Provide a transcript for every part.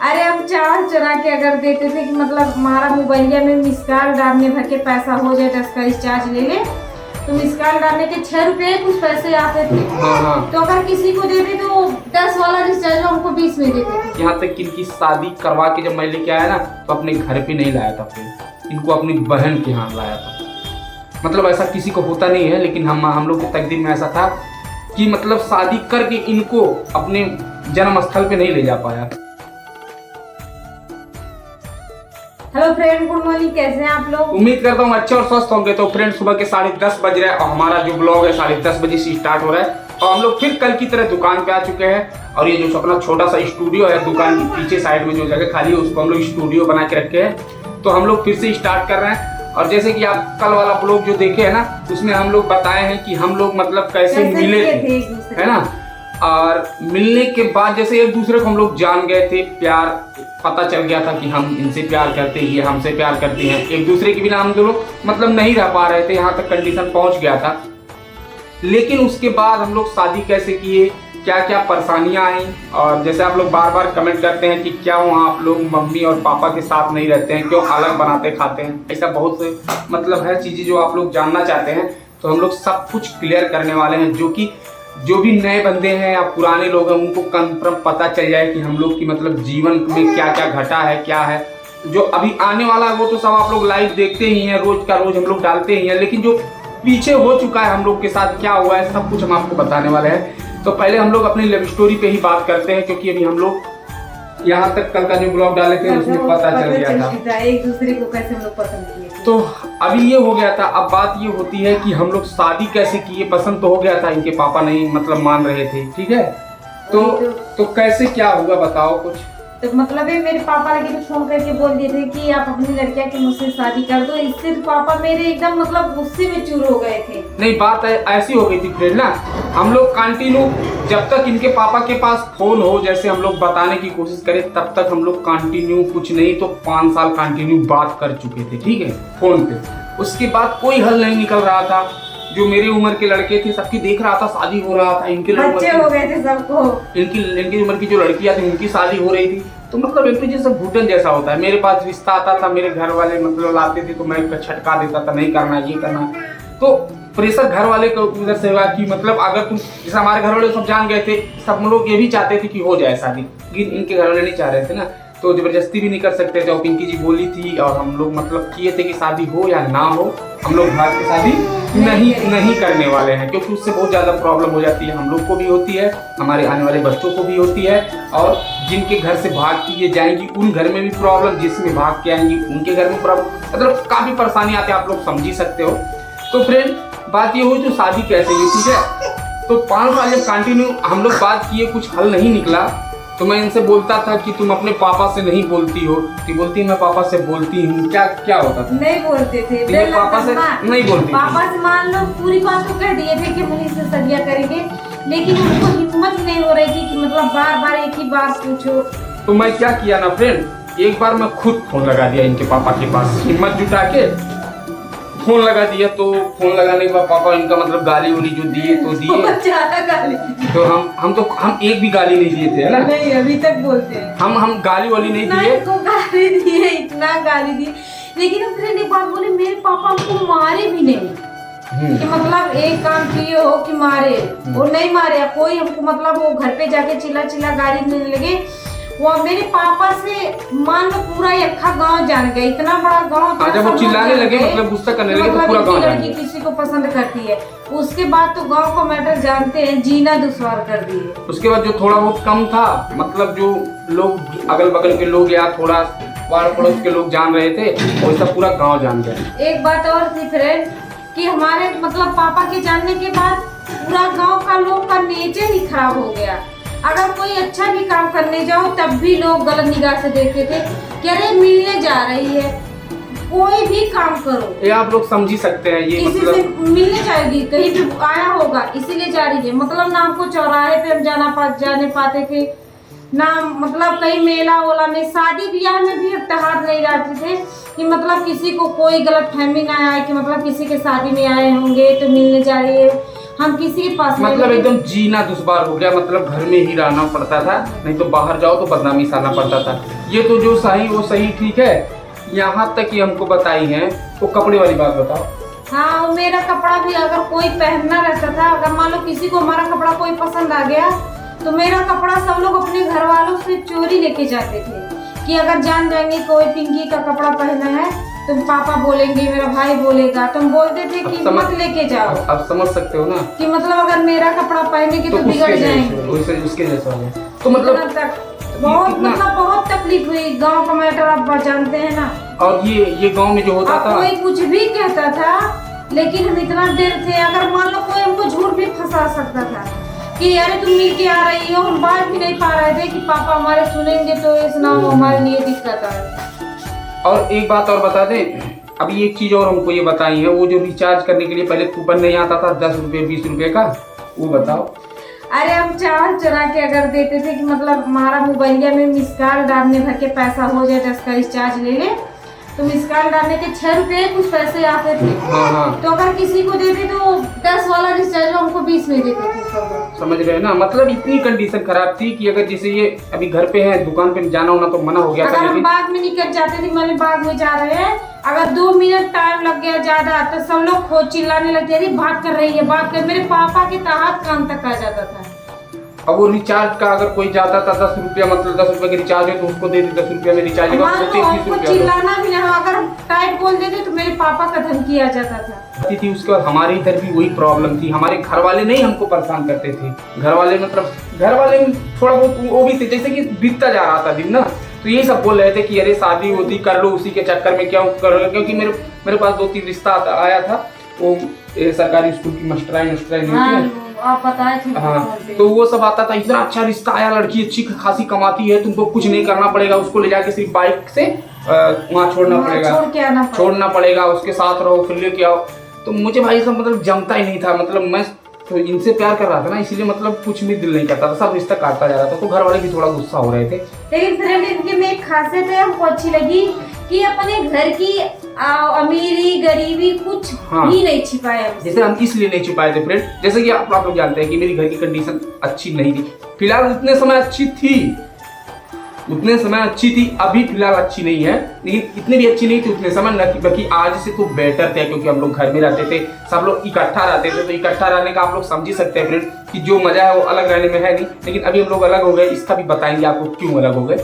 अरे हम चावल चुरा के अगर देते थे कि मतलब हमारा मोबाइलिया में मिस कॉल डालने भर के पैसा हो जाए, 10 का रिचार्ज ले ले, तो मिस कॉल डालने के 6 रुपए कुछ पैसे आते थे। तो अगर किसी को देते तो 10 वाला रिचार्ज हमको 20 में देते थे। यहाँ तक कि इनकी शादी करवा के जब मैं लेके आया ना तो अपने घर पे नहीं लाया था, फिर इनको अपनी बहन के यहाँ लाया था। मतलब ऐसा किसी को होता नहीं है, लेकिन हम लोग के तकदीर में ऐसा था कि मतलब शादी करके इनको अपने जन्म स्थल पे नहीं ले जा पाया। हेलो फ्रेंड, गुड मॉर्निंग, कैसे हैं आप लोग? उम्मीद करता हूँ अच्छे और स्वस्थ होंगे। तो फ्रेंड, सुबह के 10:30 बज रहे हैं और हमारा जो ब्लॉग है 10:30 बजे से स्टार्ट हो रहा है और हम लोग फिर कल की तरह दुकान पे आ चुके हैं। और ये जो अपना छोटा सा स्टूडियो है दुकान की पीछे साइड में जो जगह खाली है उसको हम लोग स्टूडियो बना के रखे हैं। तो हम लोग फिर से स्टार्ट कर रहे हैं। और जैसे कि आप कल वाला ब्लॉग जो देखे है ना, उसमें हम लोग बताए हैं कि हम लोग मतलब कैसे मिले थे, है ना। और मिलने के बाद जैसे एक दूसरे को हम लोग जान गए थे, प्यार पता चल गया था कि हम इनसे प्यार करते हैं, ये हमसे प्यार करती हैं। एक दूसरे के बिना हम लोग मतलब नहीं रह पा रहे थे, यहाँ तक कंडीशन पहुंच गया था। लेकिन उसके बाद हम लोग शादी कैसे किए, क्या क्या परेशानियां आई, और जैसे आप लोग बार बार कमेंट करते हैं कि क्या वहाँ आप लोग मम्मी और पापा के साथ नहीं रहते हैं, क्यों अलग बनाते खाते हैं, ऐसा बहुत से मतलब है चीज़ें जो आप लोग जानना चाहते हैं। तो हम लोग सब कुछ क्लियर करने वाले हैं, जो भी नए बंदे हैं या पुराने लोग हैं उनको कंफर्म पता चल जाए कि हम लोग की मतलब जीवन में क्या क्या घटा है, क्या है जो अभी आने वाला है। वो तो सब आप लोग लाइव देखते ही हैं, रोज का रोज हम लोग डालते ही हैं, लेकिन जो पीछे हो चुका है हम लोग के साथ क्या हुआ है सब कुछ हम आपको बताने वाले हैं। तो पहले हम लोग अपनी लव स्टोरी पे ही बात करते हैं, क्योंकि अभी हम लोग यहाँ तक कल का जो ब्लॉग डाले थे उसमें पता चल गया था एक दूसरे को कैसे हम लोग पसंद किए। तो अभी ये हो गया था। अब बात ये होती है कि हम लोग शादी कैसे किए। पसंद तो हो गया था, इनके पापा नहीं मतलब मान रहे थे, ठीक है। तो कैसे क्या हुआ बताओ कुछ। तो मतलब है मेरे पापा लगे तो फोन करके बोल दिए थे कि आप अपनी लड़कियां की मुझसे शादी कर दो। इससे तो पापा मेरे एकदम मतलब गुस्से में चूर हो गए थे। नहीं, बात ऐसी हो गई थी फ्रेंड ना, हम लोग कंटिन्यू जब तक इनके पापा के पास फोन हो, जैसे हम लोग बताने की कोशिश करें, तब तक हम लोग कंटिन्यू कुछ नहीं तो 5 साल कंटिन्यू बात कर चुके थे, ठीक है, फोन पे। उसके बाद कोई हल नहीं निकल रहा था। जो मेरी उम्र के लड़के थे सबकी देख रहा था शादी हो रहा था, इनके बच्चे हो गए थे सबको। इनकी उम्र की जो लड़कियां थी उनकी शादी हो रही थी। तो मतलब एक जैसे घुटन जैसा होता है। मेरे पास रिश्ता आता था, मेरे घर वाले मतलब लाते थे तो मैं छटका देता था, नहीं करना ये करना। तो प्रेशर घर वाले को उधर से हुआ कि मतलब अगर तुम, जैसे हमारे घर वाले सब जान गए थे, सब लोग ये भी चाहते थे कि हो जाए शादी, लेकिन इनके घर वाले नहीं चाह रहे थे ना, तो जबरदस्ती भी नहीं कर सकते थे। और पिंकी जी बोली थी और हम लोग मतलब किए थे कि शादी हो या ना हो, हम लोग भाग के शादी नहीं करने वाले हैं, क्योंकि उससे बहुत ज़्यादा प्रॉब्लम हो जाती है। हम लोग को भी होती है, हमारे आने वाले बच्चों को भी होती है, और जिनके घर से भाग के ये जाएंगी उन घर में भी प्रॉब्लम, जिसमें भाग के आएंगी उनके घर में प्रॉब्लम, मतलब काफ़ी परेशानी आती है, आप लोग समझ ही सकते हो। तो फ्रेंड, बात ये हुई तो शादी कैसे हुई, ठीक है। तो 5 साल जब कंटिन्यू हम लोग बात किए, कुछ हल नहीं निकला, तो मैं इनसे बोलता था कि तुम अपने पापा से नहीं बोलती हो, कि बोलती मैं पापा से बोलती हूँ। क्या होता था? नहीं बोलते थे, पापा से नहीं बोलती। पापा से मान लो पूरी बात तो कह दिए थे कि मुझे से शादी करेंगे, लेकिन उनको हिम्मत नहीं हो रही थी कि मतलब बार बार एक ही बात पूछो। तो मैं क्या किया ना फ्रेंड, एक बार मैं खुद फोन लगा दिया इनके पापा के पास, हिम्मत जुटा के फोन लगा दिया। तो फोन लगाने के बाद पापा इनका मतलब गाली उली जो दिए तो दिए, तो हम एक भी गाली नहीं दिए थे, है ना। नहीं, अभी तक बोलते हैं हम गाली वाली नहीं दिए, गाली दिए, इतना गाली दिए। लेकिन फ्रेंड एक बात बोले, मेरे पापा हमको मारे भी नहीं कि मतलब एक काम किए हो कि मारे, वो नहीं मारे। कोई हमको मतलब वो घर पे जाके चिल्ला गाली देने लगे। वो मेरे पापा से मान लो पूरा अक्खा गांव जान गया, इतना बड़ा गांव था। जब वो चिल्लाने लगे मतलब गुस्सा करने लगे तो पूरा गांव जान गया। किसी को पसंद करती है, उसके बाद तो गांव का मैटर जानते हैं, जीना दुश्वार कर दिए। उसके बाद जो थोड़ा बहुत कम था, मतलब जो लोग अगल बगल के लोग या थोड़ा पास पड़ोस के लोग जान रहे थे, वैसा पूरा गाँव जान गया। एक बात और थी फ्रेंड कि हमारे मतलब पापा के जानने के बाद पूरा गाँव का लोग का नेचर ही खराब हो गया। अगर कोई अच्छा भी काम करने जाओ तब भी लोग गलत निगाह से देखते थे कि अरे मिलने जा रही है, कोई भी काम करो ये आप लोग समझ ही सकते हैं। ये किसी मतलब से मिलने जाएगी, कहीं भी आया होगा इसीलिए जा रही है, मतलब ना हमको चौराहे पे हम जाने पाते थे ना, मतलब कहीं मेला वोला में, शादी ब्याह में भी इफ्तिहार नहीं रहते थे कि मतलब किसी को कोई गलत फहमी ना आए कि मतलब किसी के शादी में आए होंगे तो मिलने जा रही है। हम किसी के पास मतलब एकदम जीना दुश्वार हो गया, मतलब घर में ही रहना पड़ता था, नहीं तो बाहर जाओ तो बदनामी सहना पड़ता था। ये तो जो सही वो सही ठीक है, यहाँ तक कि हमको बताई है। वो कपड़े वाली बात बताओ। हाँ, वो मेरा कपड़ा भी अगर कोई पहनना रहता था, अगर मान लो किसी को हमारा कपड़ा कोई पसंद आ गया तो मेरा कपड़ा सब लोग अपने घर वालों से चोरी लेके जाते थे कि अगर जान जाएंगे कोई पिंकी का कपड़ा पहना है तो पापा बोलेंगे, मेरा भाई बोलेगा, तो हम बोलते थे कि मत लेके जाओ। अब समझ सकते हो ना कि मतलब अगर मेरा कपड़ा पहनेंगे तो बिगड़ जाएंगे, उसके जैसा हो। तो मतलब बहुत तकलीफ हुई। गांव का मैटर आप जानते हैं ना। और ये गांव में जो होता था, कोई कुछ भी कहता था लेकिन हम इतना डर थे, अगर मान लो कोई हमको झूठ भी फंसा सकता था कि अरे तुम मिल के आ रही हो, हम बात भी नहीं पा रहे थे कि पापा हमारे सुनेंगे तो इस ना हमारे लिए दिक्कत है। और एक बात और बता दें, अभी एक चीज और हमको ये बताई है, वो जो रिचार्ज करने के लिए पहले कूपन नहीं आता था 10 रुपए 20 रुपए का, वो बताओ। अरे हम चावल चुरा के अगर देते थे कि मतलब हमारा मोबाइलिया में मिस कॉल डालने भर के पैसा हो जाए, 10 का रिचार्ज ले ले, तो मिस कॉल डालने के 6 रुपए कुछ पैसे आते थे। हाँ। तो अगर किसी को देते तो 10 वाला रिचार्ज हमको 20 में देते थे सब। समझ रहे हैं ना, मतलब इतनी कंडीशन खराब थी कि अगर जैसे ये अभी घर पे है, दुकान पे जाना होना तो मना हो गया था। अगर हम बाग में निकल जाते थे, मैंने बाग में जा रहे हैं, अगर 2 मिनट टाइम लग गया ज्यादा तो सब लोग खोज चिल्लाने लगते थे, बात कर रही है बात कर। मेरे पापा के तहत कान तक आ जाता था। अब वो रिचार्ज का अगर कोई जाता था 10 रुपया, मतलब 10 रुपए का रिचार्ज है तो उसको दे 10 रुपया में रिचार्ज चिल्लाना भी नहीं, अगर टाइप बोल देते तो मेरे पापा का धमकी आ जाता था। थी उसके बाद हमारे इधर भी वही प्रॉब्लम थी। हमारे घर वाले नहीं हमको परेशान करते थे, घर वाले मतलब घर वाले थोड़ा बहुत वो भी थे, जैसे कि बीतता जा रहा था दिन ना, तो ये सब बोल रहे थे कि अरे शादी होती कर लो, उसी के चक्कर में क्या करोगे, क्योंकि मेरे पास 2-3 रिश्ता आया था, वो सरकारी स्कूल की मास्टराइन होती है, आप बताए थे। हाँ, तो वो सब आता था, इतना अच्छा रिश्ता आया, लड़की अच्छी खासी कमाती है, तुमको कुछ नहीं करना पड़ेगा, उसको ले जाके सिर्फ बाइक से वहाँ छोड़ना पड़ेगा, उसके साथ रहो फिर लेके आओ। तो मुझे भाई सब मतलब जमता ही नहीं था, मतलब मैं तो इनसे प्यार कर रहा था ना, इसीलिए मतलब कुछ भी दिल नहीं करता था, सब रिश्ता काटता जा रहा था। तो घर वाले भी थोड़ा गुस्सा हो रहे थे। लेकिन फ्रेंड इनके में एक खासियत है हमको अच्छी लगी कि अपने घर की अमीरी गरीबी कुछ भी नहीं छिपाया। जैसे हम इसलिए नहीं छिपाए थे फ्रेंड, जैसे कि आप लोग जानते हैं कि मेरी घर की कंडीशन अच्छी नहीं थी, फिलहाल उतने समय अच्छी थी, अभी फिलहाल अच्छी नहीं है, लेकिन इतनी भी अच्छी नहीं थी उतने समय, बल्कि आज से तो बेटर थे, क्योंकि हम लोग घर में रहते थे, सब लोग इकट्ठा रहते थे। तो इकट्ठा रहने का आप लोग समझ ही सकते हैं फ्रेंड कि जो मजा है वो अलग रहने में है नहीं। लेकिन अभी हम लोग अलग हो गए, इसका भी बताएंगे आपको क्यों अलग हो गए।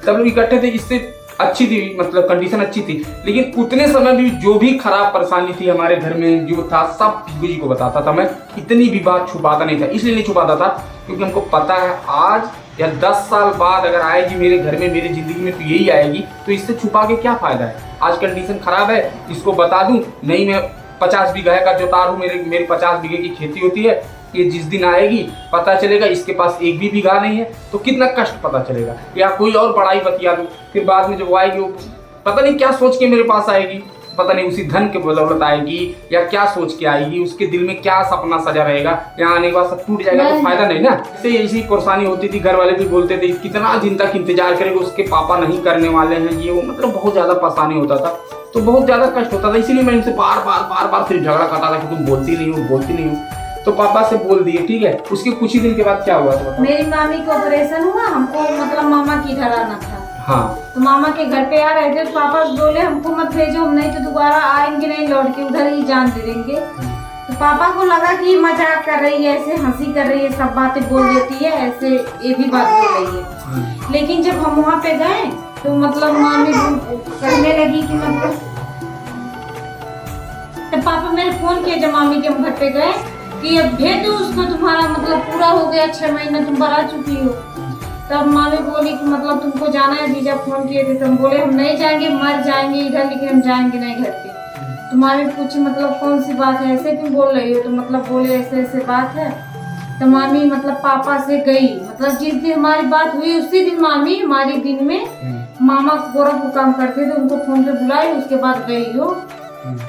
सब लोग इकट्ठे थे, इससे अच्छी थी, मतलब कंडीशन अच्छी थी, लेकिन उतने समय भी जो भी खराब परेशानी थी हमारे घर में जो था सब पिंकू जी को बताता था। मैं इतनी भी बात छुपाता नहीं था, इसलिए नहीं छुपाता था क्योंकि हमको पता है आज या 10 साल बाद अगर आएगी मेरे घर में, मेरी जिंदगी में तो यही आएगी, तो इससे छुपा के क्या फायदा है। आज कंडीशन खराब है, इसको बता दूं, नहीं मैं 50 बीघा का जोतार हूँ, मेरी 50 बीघे की खेती होती है, ये जिस दिन आएगी पता चलेगा इसके पास एक भी बीघा नहीं है, तो कितना कष्ट पता चलेगा। या कोई और बड़ाई बतिया दूं, फिर बाद में जब वो आएगी वो पता नहीं क्या सोच के मेरे पास आएगी, पता नहीं उसी धन के बदौलत आएगी या क्या सोच के आएगी, उसके दिल में क्या सपना सजा रहेगा, यहाँ आने के बाद सब टूट जाएगा तो फायदा नहीं ना। इससे ऐसी परेशानी होती थी, घर वाले भी बोलते थे कितना दिन तक इंतजार करेगा, उसके पापा नहीं करने वाले हैं ये वो, मतलब बहुत ज्यादा परेशानी होता था, तो बहुत ज्यादा कष्ट होता था। इसीलिए मैं इनसे बार बार फिर झगड़ा करता था कि तुम बोलती नहीं हो, तो पापा से बोल दिए, ठीक है। उसके कुछ ही दिन के बाद क्या हुआ था? मेरी मामी को ऑपरेशन हुआ, हमको मतलब मामा की घर आना था। हाँ, तो मामा के घर पे आ रहे थे, तो पापा बोले हमको मत भेजो, हम नहीं तो दोबारा आएंगे नहीं, लौट के उधर ही जान दे देंगे। तो पापा को लगा कि मजाक कर रही है, ऐसे हंसी कर रही है, सब बातें बोल देती है, ऐसे ये भी बात बोल रही है। लेकिन जब हम वहाँ पे गए तो मतलब मामी कहने लगी कि मतलब, तो पापा मेरे फोन किया जब मामी के हम घर पे गए कि अब भेज दो उसको, तुम्हारा मतलब पूरा हो गया, 6 महीना तुम बढ़ा चुकी हो। तब मामी बोली कि मतलब तुमको जाना है, जीजा फोन किए थे, तो हम बोले हम नहीं जाएंगे, मर जाएंगे इधर, लेकिन हम जाएंगे नहीं घर पे। तो मामी पूछी मतलब कौन सी बात है, ऐसे क्यों बोल रही हो, तो मतलब बोले ऐसे बात है। तो मामी मतलब पापा से गई, मतलब जिस दिन हमारी बात हुई उसी दिन मामी हमारे दिन में मामा गोरख को काम करते थे, उनको फोन पे बुलाई, उसके बाद गई हो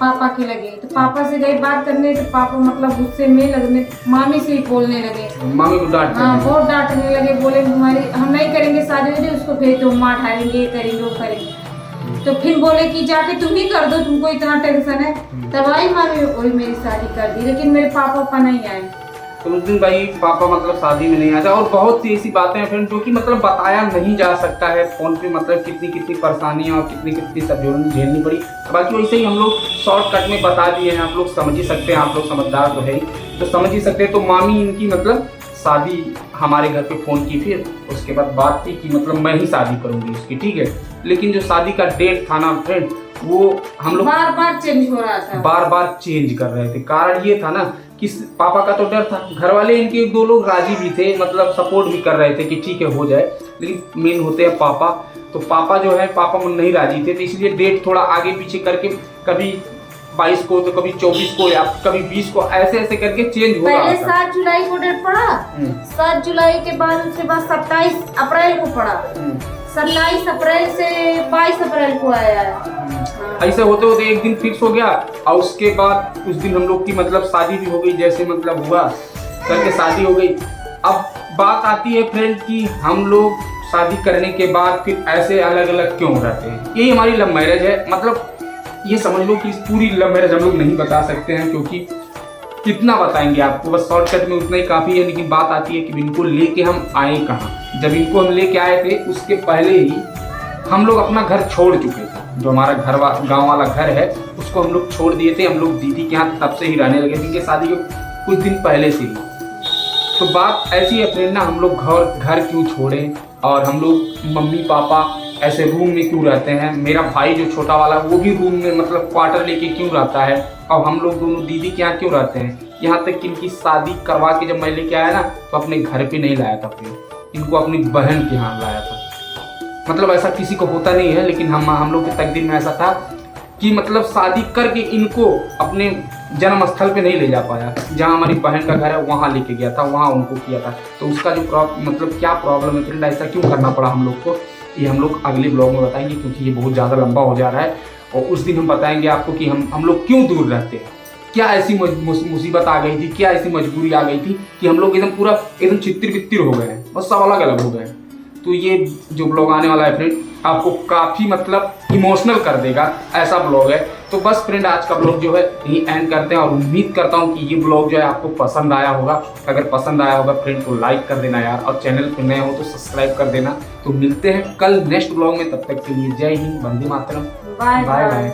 पापा के लगे। तो पापा से गई बात करने, तो पापा मतलब गुस्से में लगने मामी से ही बोलने लगे, मामी को डांटने, हाँ बहुत डांटने लगे, बोले तुम्हारी हम नहीं करेंगे शादी, उसको भेज दो, माँ ढालेंगे, ये करेंगे वो करेंगे। तो फिर बोले कि जाके तुम ही कर दो, तुमको इतना टेंशन है। तब आई मामी, वही मेरी शादी कर दी, लेकिन मेरे पापा नहीं आए। तो उस दिन भाई पापा मतलब शादी में नहीं आया था। और बहुत सी ऐसी बातें हैं फ्रेंड जो कि मतलब बताया नहीं जा सकता है फोन पे, मतलब कितनी कितनी परेशानियां और कितनी कितनी सब झेलनी पड़ी। बाकी वैसे ही हम लोग शॉर्टकट में बता दिए हैं, आप लोग समझ ही सकते हैं, आप लोग समझदार तो है ही, तो समझ ही सकते हैं। तो मामी इनकी मतलब शादी हमारे घर पे फ़ोन की, फिर उसके बाद बात थी कि मतलब मैं ही शादी करूंगी उसकी, ठीक है। लेकिन जो शादी का डेट था ना फ्रेंड, वो हम लोग बार बार चेंज हो रहा था, बार बार चेंज कर रहे थे। कारण ये था ना कि पापा का तो डर था, घर वाले इनके एक दो लोग राजी भी थे, मतलब सपोर्ट भी कर रहे थे कि ठीक है हो जाए, लेकिन मेन होते हैं पापा। तो पापा जो है, पापा नहीं राजी थे, तो इसलिए डेट थोड़ा आगे पीछे करके कभी 22 को तो कभी 24 को या कभी 20 को ऐसे ऐसे करके चेंज हो रहा था। पहले 7 जुलाई को डेट पड़ा, 7 जुलाई के बाद उसके बाद 27 अप्रैल को पड़ा, 27 अप्रैल से 22 अप्रैल को आया है। ऐसे होते होते एक दिन फिक्स हो गया, और उसके बाद उस दिन हम लोग की मतलब शादी भी हो गई, जैसे मतलब हुआ करके शादी हो गई। अब बात आती है फ्रेंड कि हम लोग शादी करने के बाद फिर ऐसे अलग अलग क्यों रहते हैं। यही हमारी लव मैरिज है, मतलब ये समझ लो कि पूरी लव मैरिज हम लोग नहीं बता सकते हैं, क्योंकि कितना बताएंगे आपको, बस शॉर्टकट में उतना ही काफ़ी है। लेकिन बात आती है कि इनको लेके हम आए कहाँ। जब इनको हम लेके आए थे उसके पहले ही हम लोग अपना घर छोड़ चुके थे। जो हमारा गाँव वाला घर है उसको हम लोग छोड़ दिए थे। हम लोग दीदी के यहाँ तब से ही रहने लगे थे, शादी के कुछ दिन पहले से ही। तो बात ऐसी है फ्रेंड ना, हम लोग घर क्यों छोड़े, और हम लोग मम्मी पापा ऐसे रूम में क्यों रहते हैं, मेरा भाई जो छोटा वाला वो भी रूम में मतलब क्वार्टर लेके क्यों रहता है, और हम लोग दोनों दीदी के यहाँ क्यों रहते हैं। यहाँ तक कि इनकी शादी करवा के जब मैं लेके आया ना, तो अपने घर पे नहीं लाया था, फिर इनको अपनी बहन के यहाँ लाया था। मतलब ऐसा किसी को होता नहीं है, लेकिन हम लोग के तकदीर में ऐसा था कि मतलब शादी करके इनको अपने जन्म स्थल पे नहीं ले जा पाया। जहाँ हमारी बहन का घर है वहाँ लेके गया था, वहाँ उनको किया था। तो उसका जो मतलब क्या प्रॉब्लम है फ्रेंड, ऐसा क्यों करना पड़ा हम लोग को, ये हम लोग अगले ब्लॉग में बताएंगे, क्योंकि ये बहुत ज़्यादा लंबा हो जा रहा है। और उस दिन हम बताएंगे आपको कि हम लोग क्यों दूर रहते हैं, क्या ऐसी मुसीबत आ गई थी, क्या ऐसी मजबूरी आ गई थी कि हम लोग एकदम चित्तिर बित्तिर हो गए हैं, बस सब अलग अलग हो गए। तो ये जो ब्लॉग आने वाला है फ्रेंड, आपको काफ़ी मतलब इमोशनल कर देगा, ऐसा ब्लॉग है। तो बस फ्रेंड आज का ब्लॉग जो है यही एंड करते हैं, और उम्मीद करता हूँ कि ये ब्लॉग जो है आपको पसंद आया होगा। अगर पसंद आया होगा फ्रेंड तो लाइक कर देना यार, और चैनल पे नए हो तो सब्सक्राइब कर देना। तो मिलते हैं कल नेक्स्ट ब्लॉग में, तब तक के लिए जय हिंद, वंदे मातरम, बाय बाय।